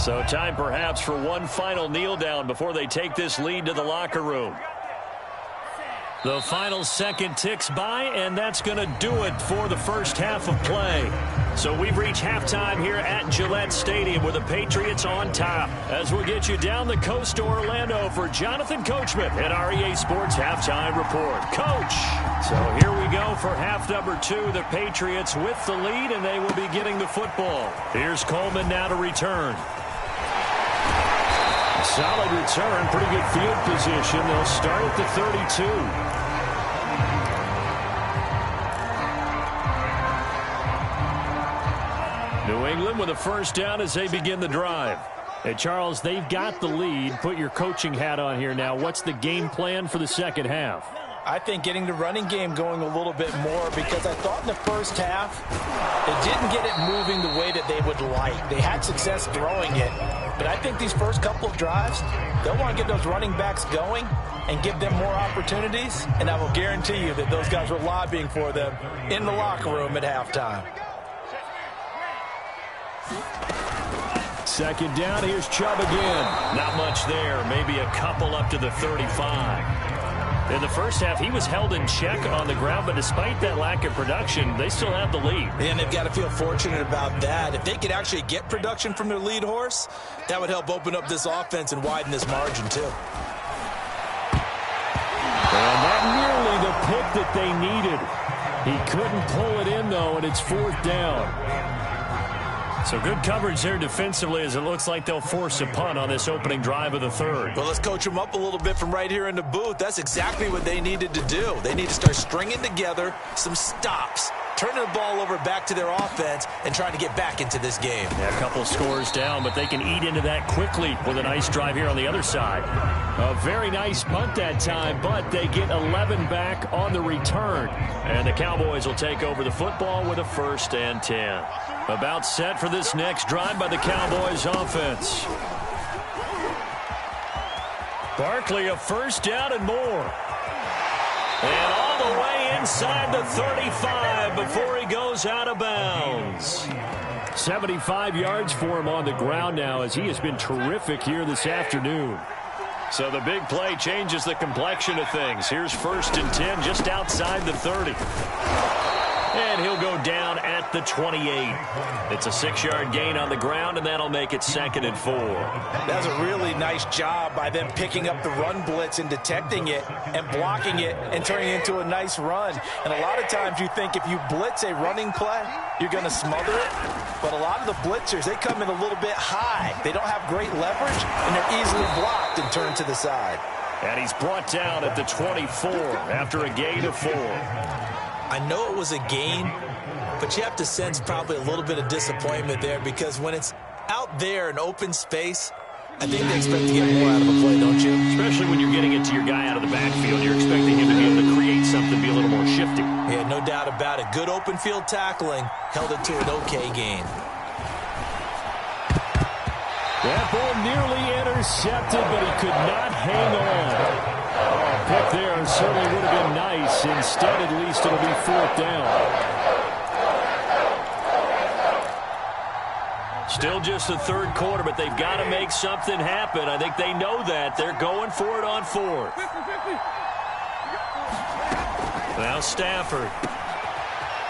So time perhaps for one final kneel down before they take this lead to the locker room. The final second ticks by, and that's going to do it for the first half of play. So we've reached halftime here at Gillette Stadium with the Patriots on top. As we'll get you down the coast to Orlando for Jonathan Coachman at our EA Sports Halftime Report. Coach! So here we go for half number 2. The Patriots with the lead, and they will be getting the football. Here's Coleman now to return. Solid return, pretty good field position. They'll start at the 32. New England with a first down as they begin the drive. Hey, Charles, they've got the lead. Put your coaching hat on here now. What's the game plan for the second half? I think getting the running game going a little bit more, because I thought in the first half they didn't get it moving the way that they would like. They had success throwing it, but I think these first couple of drives, they'll want to get those running backs going and give them more opportunities, and I will guarantee you that those guys were lobbying for them in the locker room at halftime. Second down, here's Chubb again. Not much there, maybe a couple up to the 35. In the first half, he was held in check on the ground, but despite that lack of production, they still have the lead. And they've got to feel fortunate about that. If they could actually get production from their lead horse, that would help open up this offense and widen this margin too. And not nearly the pick that they needed. He couldn't pull it in, though, and it's fourth down. So good coverage there defensively, as it looks like they'll force a punt on this opening drive of the third. Well, let's coach them up a little bit from right here in the booth. That's exactly what they needed to do. They need to start stringing together some stops, turning the ball over back to their offense, and trying to get back into this game. Yeah, a couple scores down, but they can eat into that quickly with a nice drive here on the other side. A very nice punt that time, but they get 11 back on the return. And the Cowboys will take over the football with a 1st and 10. About set for this next drive by the Cowboys offense. Barkley, a first down and more. And all the way inside the 35 before he goes out of bounds. 75 yards for him on the ground now, as he has been terrific here this afternoon. So the big play changes the complexion of things. Here's 1st and 10 just outside the 30. And he'll go down at the 28. It's a 6-yard gain on the ground, and that'll make it 2nd and 4. That's a really nice job by them picking up the run blitz and detecting it and blocking it and turning it into a nice run. And a lot of times you think if you blitz a running play, you're going to smother it. But a lot of the blitzers, they come in a little bit high. They don't have great leverage, and they're easily blocked and turned to the side. And he's brought down at the 24 after a gain of 4. I know it was a gain, but you have to sense probably a little bit of disappointment there, because when it's out there in open space, I think they expect to get more out of a play, don't you? Especially when you're getting it to your guy out of the backfield. You're expecting him to be able to create something, be a little more shifty. Yeah, no doubt about it. Good open field tackling held it to an okay gain. That ball nearly intercepted, but he could not hang on. Pick there certainly would have been nice. Instead, at least it'll be 4th down. Still just the third quarter, but they've got to make something happen. I think they know that. They're going for it on 4th. Now Stafford.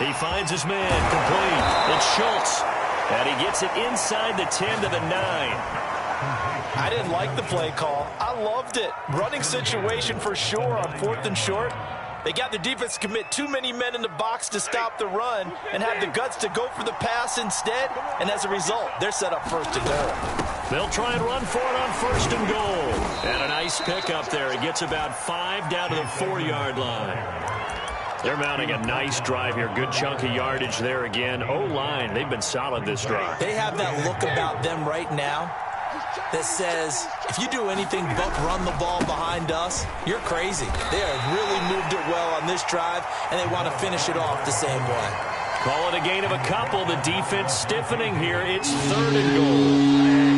He finds his man complete. It's Schultz. And he gets it inside the 10 to the 9. I didn't like the play call. I loved it. Running situation for sure on 4th and short. They got the defense to commit too many men in the box to stop the run and have the guts to go for the pass instead. And as a result, they're set up 1st and goal. They'll try and run for it on 1st and goal. And a nice pickup there. He gets about 5 down to the 4-yard line. They're mounting a nice drive here. Good chunk of yardage there again. O-line, they've been solid this drive. They have that look about them right now that says, if you do anything but run the ball behind us, you're crazy. They have really moved it well on this drive, and they want to finish it off the same way. Call it a gain of a couple. The defense stiffening here. It's 3rd and goal.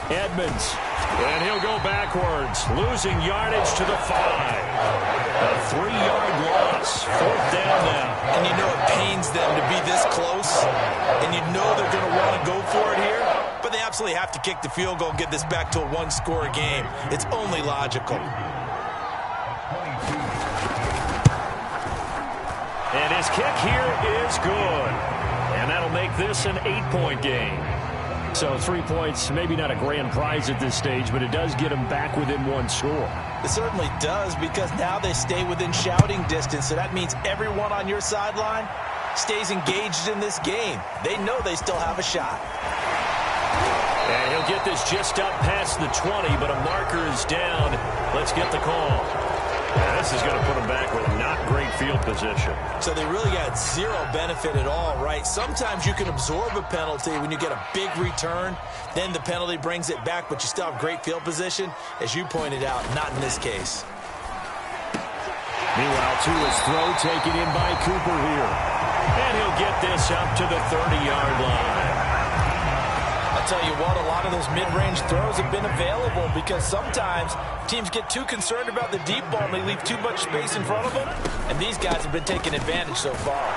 Edmonds, and he'll go backwards, losing yardage to the 5. A 3-yard loss. loss. 4th down now. And you know it pains them to be this close, and you know they're going to want to go for it here, but they absolutely have to kick the field goal and get this back to a one-score game. It's only logical. And his kick here is good. And that'll make this an 8-point game. So 3 points, maybe not a grand prize at this stage, but it does get them back within one score. It certainly does, because now they stay within shouting distance, so that means everyone on your sideline stays engaged in this game. They know they still have a shot. And he'll get this just up past the 20, but a marker is down. Let's get the call. And this is going to put them back with not great field position. So they really got zero benefit at all, right? Sometimes you can absorb a penalty when you get a big return. Then the penalty brings it back, but you still have great field position. As you pointed out, not in this case. Meanwhile, Tua's throw taken in by Cooper here. And he'll get this up to the 30-yard line. I'll tell you what, a lot of those mid-range throws have been available because sometimes teams get too concerned about the deep ball and they leave too much space in front of them, and these guys have been taking advantage so far.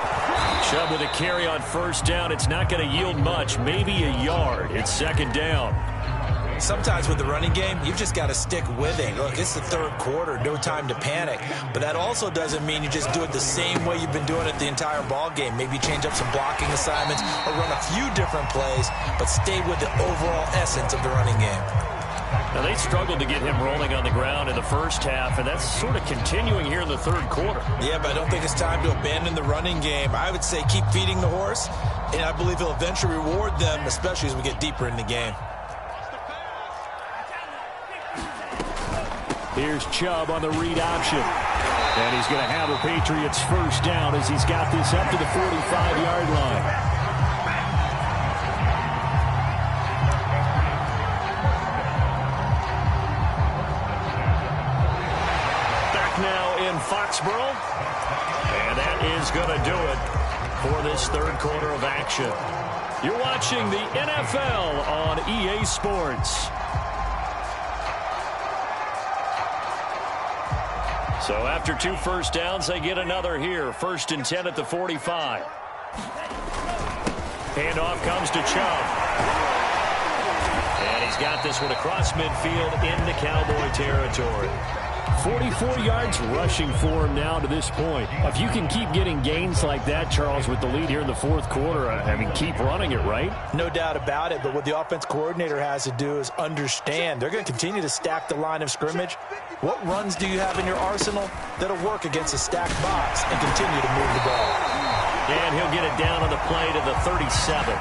Chubb with a carry on 1st down. It's not going to yield much, maybe a yard. It's 2nd down. Sometimes with the running game, you've just got to stick with it. Look, it's the 3rd quarter, no time to panic. But that also doesn't mean you just do it the same way you've been doing it the entire ball game. Maybe change up some blocking assignments or run a few different plays, but stay with the overall essence of the running game. Now, they struggled to get him rolling on the ground in the 1st half, and that's sort of continuing here in the 3rd quarter. Yeah, but I don't think it's time to abandon the running game. I would say keep feeding the horse, and I believe he'll eventually reward them, especially as we get deeper in the game. Here's Chubb on the read option. And he's going to have a Patriots 1st down as he's got this up to the 45-yard line. Back now in Foxborough. And that is going to do it for this 3rd quarter of action. You're watching the NFL on EA Sports. So after 2 1st downs, they get another here. 1st and 10 at the 45. Handoff comes to Chubb. And he's got this one across midfield into Cowboy territory. 44 yards rushing for him now to this point. If you can keep getting gains like that, Charles, with the lead here in the 4th quarter, I mean, keep running it, right? No doubt about it, but what the offense coordinator has to do is understand. They're going to continue to stack the line of scrimmage. What runs do you have in your arsenal that'll work against a stacked box and continue to move the ball? And he'll get it down on the play to the 37.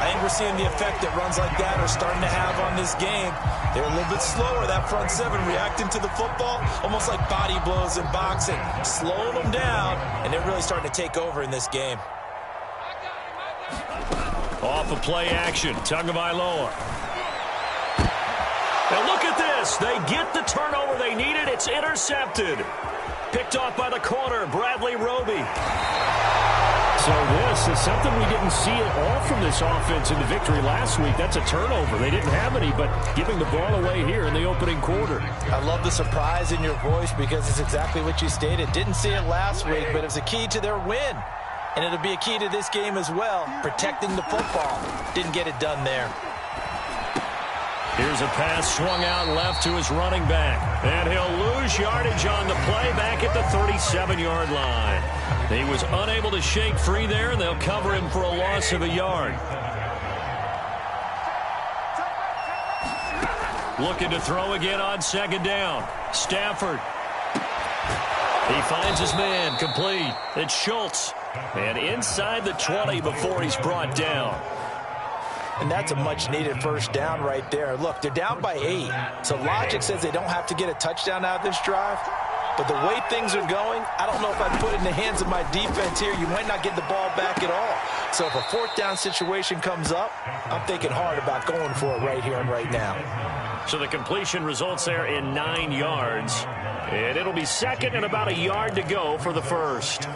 I think we're seeing the effect that runs like that are starting to have on this game. They're a little bit slower, that front 7, reacting to the football, almost like body blows in boxing, slowing them down, and they're really starting to take over in this game. Off of play action, Tagovailoa. Now look at this. They get the turnover they needed. It's intercepted. Picked off by the corner, Bradley Roby. So this is something we didn't see at all from this offense in the victory last week. That's a turnover. They didn't have any, but giving the ball away here in the opening quarter. I love the surprise in your voice because it's exactly what you stated. Didn't see it last week, but it was a key to their win. And it'll be a key to this game as well, protecting the football. Didn't get it done there. Here's a pass swung out left to his running back. And he'll lose yardage on the play back at the 37-yard line. He was unable to shake free there, and they'll cover him for a loss of a yard. Looking to throw again on 2nd down. Stafford. He finds his man, complete. It's Schultz. And inside the 20 before he's brought down. And that's a much-needed 1st down right there. Look, they're down by 8. So logic says they don't have to get a touchdown out of this drive. But the way things are going, I don't know if I'd put it in the hands of my defense here. You might not get the ball back at all. So if a 4th down situation comes up, I'm thinking hard about going for it right here and right now. So the completion results there in 9 yards. And it'll be 2nd and about a yard to go for the 1st.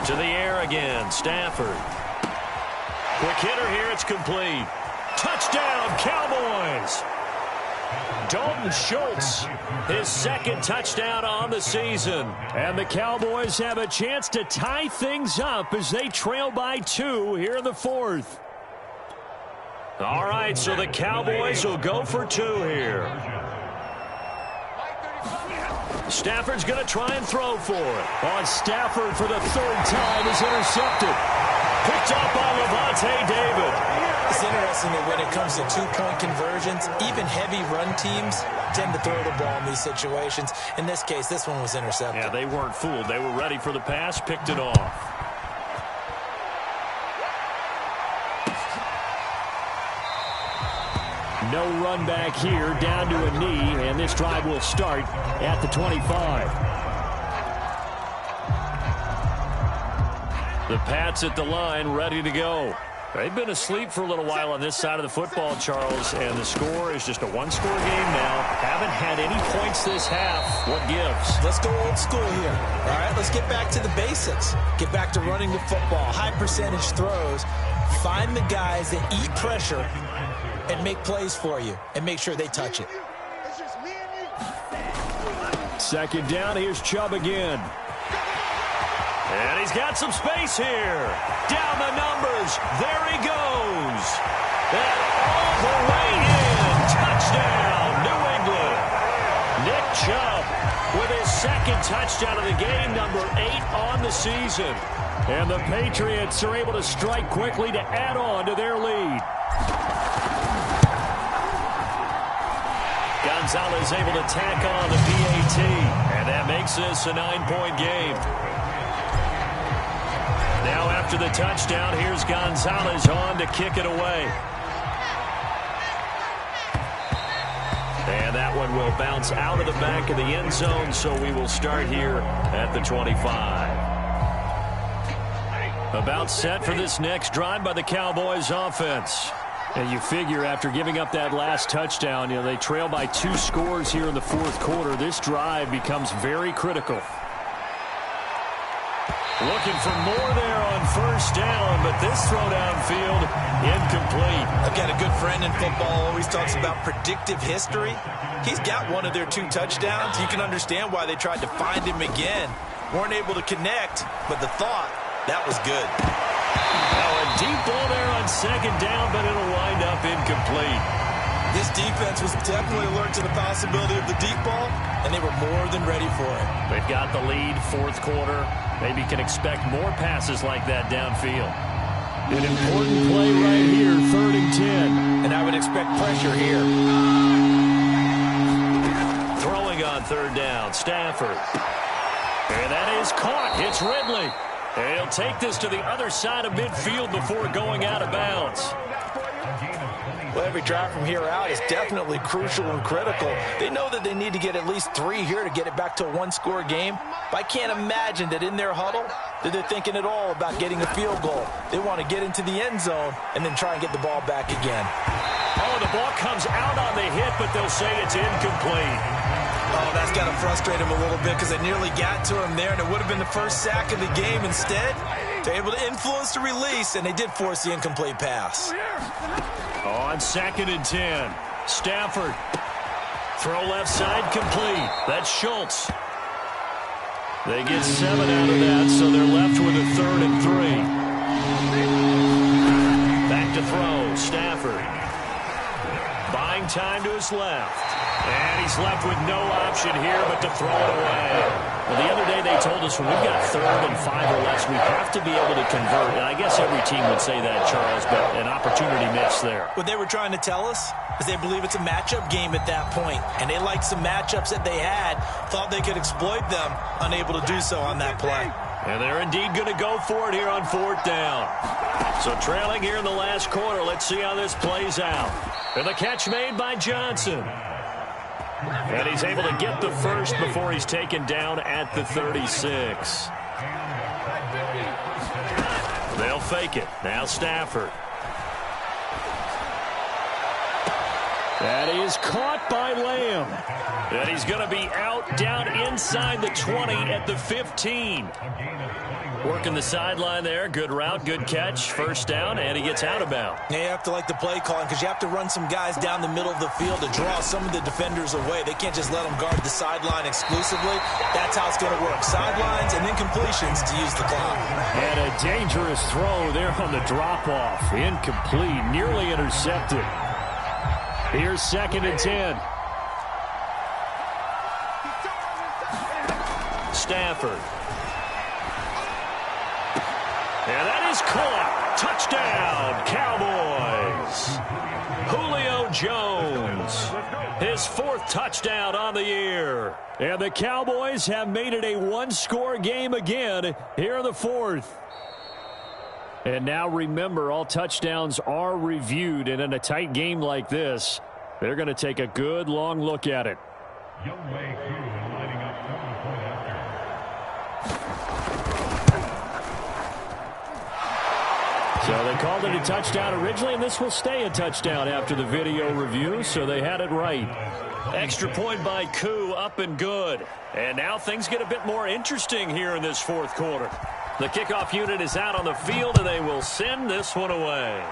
To the air again, Stafford. Quick hitter here. It's complete. Touchdown, Cowboys. Dalton Schultz, his second touchdown on the season. And the Cowboys have a chance to tie things up as they trail by 2 here in the 4th. All right, so the Cowboys will go for 2 here. Stafford's going to try and throw for it. On Stafford for the 3rd time is intercepted. Picked up by Levante David. It's interesting that when it comes to two-point conversions, even heavy run teams tend to throw the ball in these situations. In this case, this one was intercepted. Yeah, they weren't fooled. They were ready for the pass, picked it off. No run back here, down to a knee, and this drive will start at the 25. The Pats at the line, ready to go. They've been asleep for a little while on this side of the football, Charles, and the score is just a one-score game now. Haven't had any points this half. What gives? Let's go old school here. All right, let's get back to the basics. Get back to running the football, high percentage throws. Find the guys that eat pressure and make plays for you, and make sure they touch it. Second down, here's Chubb again. And he's got some space here. Down the numbers. There he goes. And all the way in. Touchdown, New England. Nick Chubb with his second touchdown of the game, number 8 on the season. And the Patriots are able to strike quickly to add on to their lead. Gonzalez able to tack on the PAT. And that makes this a 9-point game. Now after the touchdown, here's Gonzalez on to kick it away. And that one will bounce out of the back of the end zone, so we will start here at the 25. About set for this next drive by the Cowboys offense. And you figure after giving up that last touchdown, they trail by 2 scores here in the 4th quarter. This drive becomes very critical. Looking for more there on first down, but this throw downfield incomplete. I've got a good friend in football, always talks about predictive history. He's got one of their 2 touchdowns. You can understand why they tried to find him again. Weren't able to connect, but the thought, that was good. Now a deep ball there on second down, but it'll wind up incomplete. This defense was definitely alert to the possibility of the deep ball, and they were more than ready for it. They've got the lead, 4th quarter. Maybe can expect more passes like that downfield. An important play right here, 3rd and 10. And I would expect pressure here. Throwing on 3rd down, Stafford. And that is caught. It's Ridley. And he'll take this to the other side of midfield before going out of bounds. Well, every drive from here out is definitely crucial and critical. They know that they need to get at least 3 here to get it back to a 1-score game. But I can't imagine that in their huddle that they're thinking at all about getting a field goal. They want to get into the end zone and then try and get the ball back again. Oh, the ball comes out on the hit, but they'll say it's incomplete. Oh, that's got to frustrate him a little bit because they nearly got to him there, and it would have been the first sack of the game. Instead, they're able to influence the release, and they did force the incomplete pass. On 2nd and 10, Stafford. Throw left side complete. That's Schultz. They get 7 out of that, so they're left with a 3rd and 3. Back to throw, Stafford. Buying time to his left. And he's left with no option here but to throw it away. Well, the other day they told us when we've got 3rd and 5 or less, we have to be able to convert. And I guess every team would say that, Charles, but an opportunity missed there. What they were trying to tell us is they believe it's a matchup game at that point. And they liked some matchups that they had, thought they could exploit them, unable to do so on that play. And they're indeed going to go for it here on 4th down. So trailing here in the last quarter, let's see how this plays out. And the catch made by Johnson. And he's able to get the first before he's taken down at the 36. They'll fake it. Now Stafford. That is caught by Lamb. And he's going to be out down inside the 20 at the 15. Working the sideline there. Good route, good catch. First down, and he gets out of bounds. Yeah, you have to like the play calling because you have to run some guys down the middle of the field to draw some of the defenders away. They can't just let them guard the sideline exclusively. That's how it's going to work. Sidelines and then completions to use the clock. And a dangerous throw there on the drop-off. Incomplete, nearly intercepted. Here's 2nd and 10. Stafford. And that is caught. Touchdown, Cowboys. Julio Jones. His 4th touchdown on the year. And the Cowboys have made it a one-score game again here in the 4th. And now remember, all touchdowns are reviewed. And in a tight game like this, they're going to take a good long look at it. So they called it a touchdown originally, and this will stay a touchdown after the video review, so they had it right. Extra point by Koo, up and good. And now things get a bit more interesting here in this 4th quarter. The kickoff unit is out on the field, and they will send this one away.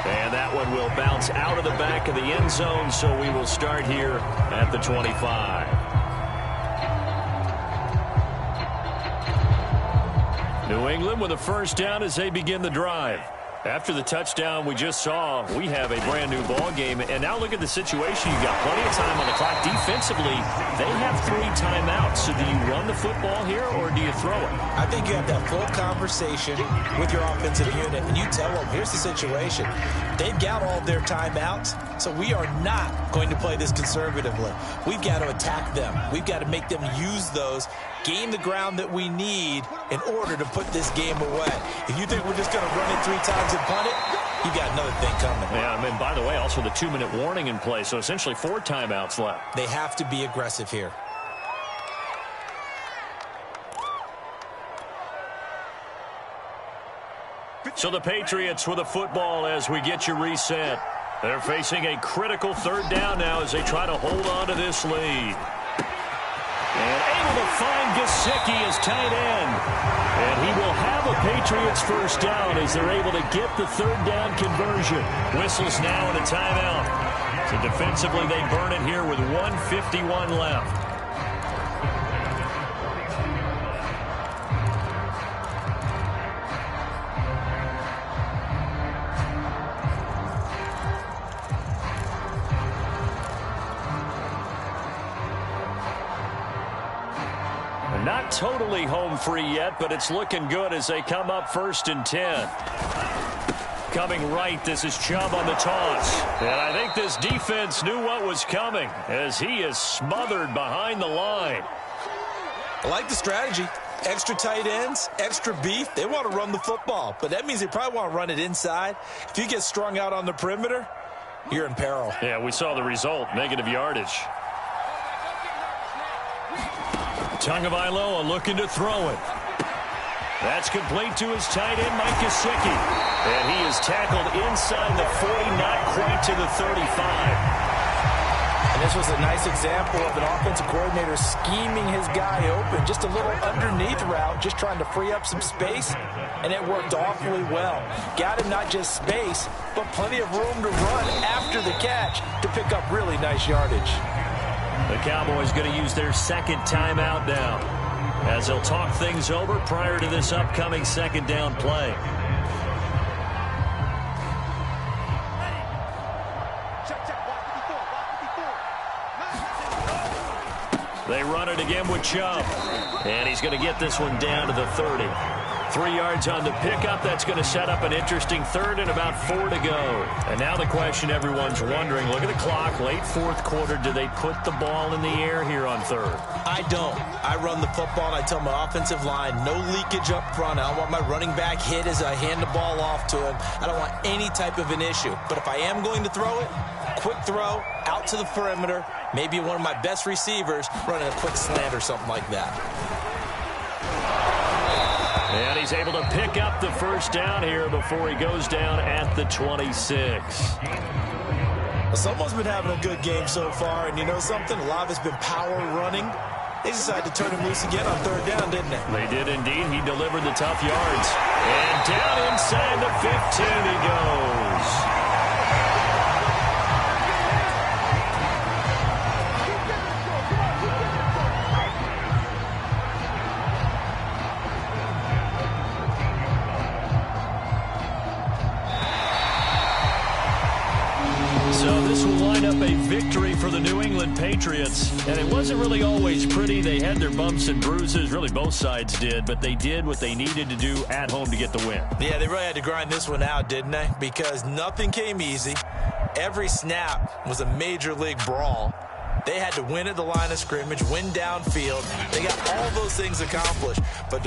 And that one will bounce out of the back of the end zone, so we will start here at the 25. New England with a first down as they begin the drive. After the touchdown we just saw, we have a brand new ball game. And now look at the situation. You got plenty of time on the clock. Defensively, they have 3 timeouts. So do you run the football here or do you throw it? I think you have that full conversation with your offensive unit, and you tell them, here's the situation. They've got all of their timeouts, so we are not going to play this conservatively. We've got to attack them. We've got to make them use those, gain the ground that we need in order to put this game away. If you think we're just going to run it 3 times and punt it, you got another thing coming. Yeah, I mean, by the way, also the 2-minute warning in play, so essentially 4 timeouts left. They have to be aggressive here. So the Patriots with a football as we get you reset. They're facing a critical 3rd down now as they try to hold on to this lead. And able to find Gesicki as tight end. And he will have a Patriots first down as they're able to get the 3rd down conversion. Whistles now and a timeout. So defensively they burn it here with 1:51 left. Not totally home free yet, but it's looking good as they come up 1st and 10. Coming right, this is Chubb on the toss. And I think this defense knew what was coming as he is smothered behind the line. I like the strategy. Extra tight ends, extra beef. They want to run the football, but that means they probably want to run it inside. If you get strung out on the perimeter, you're in peril. Yeah, we saw the result, negative yardage. Tagovailoa looking to throw it. That's complete to his tight end, Mike Gesicki. And he is tackled inside the 40, not quite to the 35. And this was a nice example of an offensive coordinator scheming his guy open. Just a little underneath route, just trying to free up some space, and it worked awfully well. Got him not just space, but plenty of room to run after the catch to pick up really nice yardage. The Cowboys going to use their 2nd timeout now as they'll talk things over prior to this upcoming 2nd down play. They run it again with Chubb. And he's going to get this one down to the 30. 3 yards on the pickup. That's going to set up an interesting 3rd and about 4 to go. And now the question everyone's wondering, look at the clock, late 4th quarter, do they put the ball in the air here on 3rd? I don't. I run the football, and I tell my offensive line, no leakage up front. I don't want my running back hit as I hand the ball off to him. I don't want any type of an issue. But if I am going to throw it, quick throw, out to the perimeter, maybe one of my best receivers running a quick slant or something like that. And he's able to pick up the first down here before he goes down at the 26. Someone's been having a good game so far, and you know something? A lot of it's been power running. They decided to turn him loose again on third down, didn't they? They did indeed. He delivered the tough yards. And down inside the 15 he goes. So this will line up a victory for the New England Patriots. And it wasn't really always pretty. They had their bumps and bruises. Really, both sides did. But they did what they needed to do at home to get the win. Yeah, they really had to grind this one out, didn't they? Because nothing came easy. Every snap was a major league brawl. They had to win at the line of scrimmage, win downfield. They got all those things accomplished. But